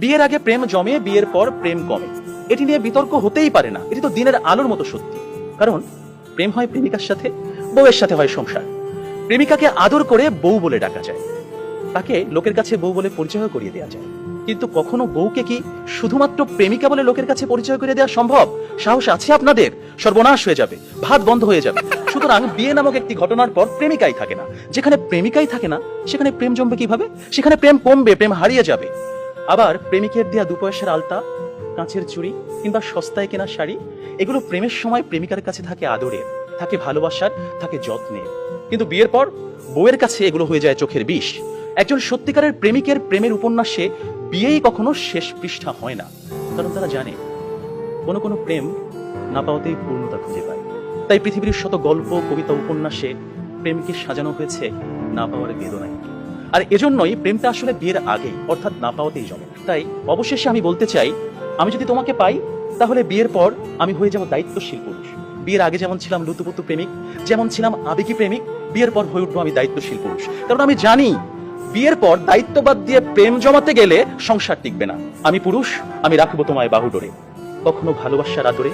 বিয়ের আগে প্রেম জমে, বিয়ের পর প্রেম কমে, এটি নিয়ে বিতর্ক হতেই পারে না। এটি তো দিনের আলোর মতো সত্যি। কারণ প্রেম হয় প্রেমিকার সাথে, বউয়ের সাথে হয় সংসার। প্রেমিকাকে আদর করে বউ বলে ডাকা যায়, তাকে লোকের কাছে বউ বলে পরিচয় করিয়ে দেওয়া যায়। কিন্তু কখনো বউকে কি শুধুমাত্র প্রেমিকা বলে লোকের কাছে পরিচয় করে দেওয়া সম্ভব? সাহস আছে আপনাদের? সর্বনাশ হয়ে যাবে, ভাত বন্ধ হয়ে যাবে। সুতরাং বিয়ে নামক একটি ঘটনার পর প্রেমিকাই থাকে না। যেখানে প্রেমিকাই থাকে না, সেখানে প্রেম জমবে কিভাবে? সেখানে প্রেম কমবে, প্রেম হারিয়ে যাবে। আবার প্রেমিকের দেয়া 2 পয়সার আলতা, কাঁচের চুড়ি কিংবা সস্তায় কেনা শাড়ি, এগুলো প্রেমের সময় প্রেমিকার কাছে থাকে আদরের, থাকে ভালোবাসার, থাকে যত্নের। কিন্তু বিয়ের পর বউয়ের কাছে এগুলো হয়ে যায় চোখের বিষ। একজন সত্যিকারের প্রেমিকের প্রেমের উপন্যাসে বিয়েই কখনো শেষ পৃষ্ঠা হয় না। কারণ তারা জানে কোনো কোনো প্রেম না পাওয়াতেই পূর্ণতা খুঁজে পায়। তাই পৃথিবীর শত গল্প, কবিতা, উপন্যাসে প্রেমকে সাজানো হয়েছে না পাওয়ার বেদনায়। আর এজন্যই প্রেমটা আসলে বিয়ের আগেই, অর্থাৎ না পাওয়াতেই জমে। তাই অবশেষে আমি বলতে চাই, আমি যদি তোমাকে পাই তাহলে বিয়ের পর আমি হয়ে যাব দায়িত্বশীল পুরুষ। বিয়ের আগে যেমন ছিলাম লুতুপুতু প্রেমিক, যেমন ছিলাম আবেগী প্রেমিক, বিয়ের পর হয়ে উঠবো আমি দায়িত্বশীল পুরুষ। কারণ আমি জানি বিয়ের পর দায়িত্ববাদ দিয়ে প্রেম জমাতে গেলে সংসার টিকবে না। আমি পুরুষ, আমি রাখবো তোমায় বাহুডোরে, কখনো ভালোবাসার আদরে,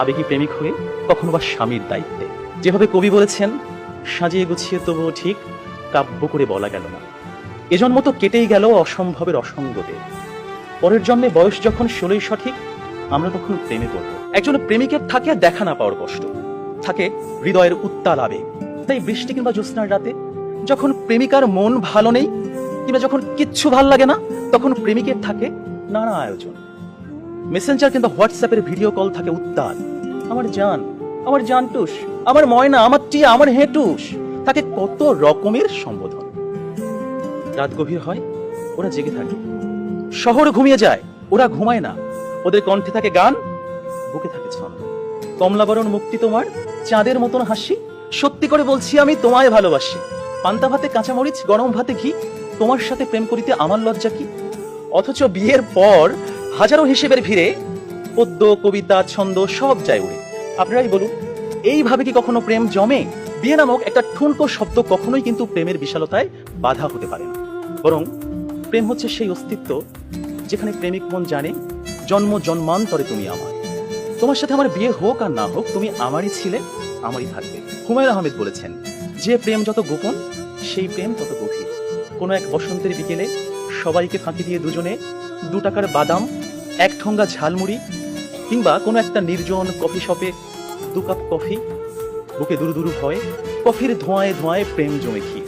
আবেগী প্রেমিক হয়ে, কখনো বা স্বামীর দায়িত্বে। যেভাবে কবি বলেছেন, সাজিয়ে গুছিয়ে তবুও ঠিক কাব্য করে বলা গেল না। এজন্ম তো কেটেই গেল অসম্ভবের অসঙ্গতে। পরের জন্মে বয়স যখন 16ই সঠিক, আমরা তখন প্রেমে পড়ব। একজন প্রেমিকের থাকে দেখা না পাওয়ার কষ্ট, থাকে হৃদয়ের উত্তাল আবেগ। তাই বৃষ্টি কিংবা জ্যোৎস্নার রাতে যখন প্রেমিকার মন ভালো নেই, কিংবা যখন কিচ্ছু ভাল লাগে না, তখন প্রেমিকের থাকে নানা আয়োজন। মেসেঞ্জার কিংবা হোয়াটসঅ্যাপের ভিডিও কল থাকে উত্তাল। আমার জান, আমার জানটুস, আমার ময়না, আমার টিয়া, আমার হেটুস, থাকে কত রকমের সম্বোধন। রাত গভীর হয়, ওরা জেগে থাকে। শহর ঘুমিয়ে যায়, ওরা ঘুমায় না। ওদের কণ্ঠে থাকে গান, বুকে থাকে ছন্দ। কমলাবরণ মুক্তি তোমার, চাঁদের মতন হাসি, সত্যি করে বলছি আমি তোমায় ভালোবাসি। পান্তা ভাতে কাঁচামরিচ, গরম ভাতে ঘি, তোমার সাথে প্রেম করিতে আমার লজ্জা কি? অথচ বিয়ের পর হাজারো হিসেবের ভিড়ে পদ্য, কবিতা, ছন্দ সব যায় উড়ে। আপনারাই বলুন, এইভাবে কি কখনো প্রেম জমে? বিয়ে নামক একটা ঠুনকো শব্দ কখনোই কিন্তু প্রেমের বিশালতায় বাধা হতে পারে না। বরং প্রেম হচ্ছে সেই অস্তিত্ব যেখানে প্রেমিক মন জানে, জন্ম জন্মান্তরে তুমি আমার। তোমার সাথে আমার বিয়ে হোক আর না হোক, তুমি আমারই ছিলে, আমারই থাকবে। হুমায়ুন আহমেদ বলেছেন, যে প্রেম যত গোপন, সেই প্রেম তত গভীর। কোনো এক বসন্তের বিকেলে সবাইকে ফাঁকি দিয়ে দুজনে 2 টাকার বাদাম, 1 ঠোঙ্গা ঝালমুড়ি, কিংবা কোনো একটা নির্জন কফি শপে 2 কাপ কফি, বুকে দুরু দুরু ভয়, কফির ধোঁয়ায় ধোঁয়ায় প্রেম জমে ঘি।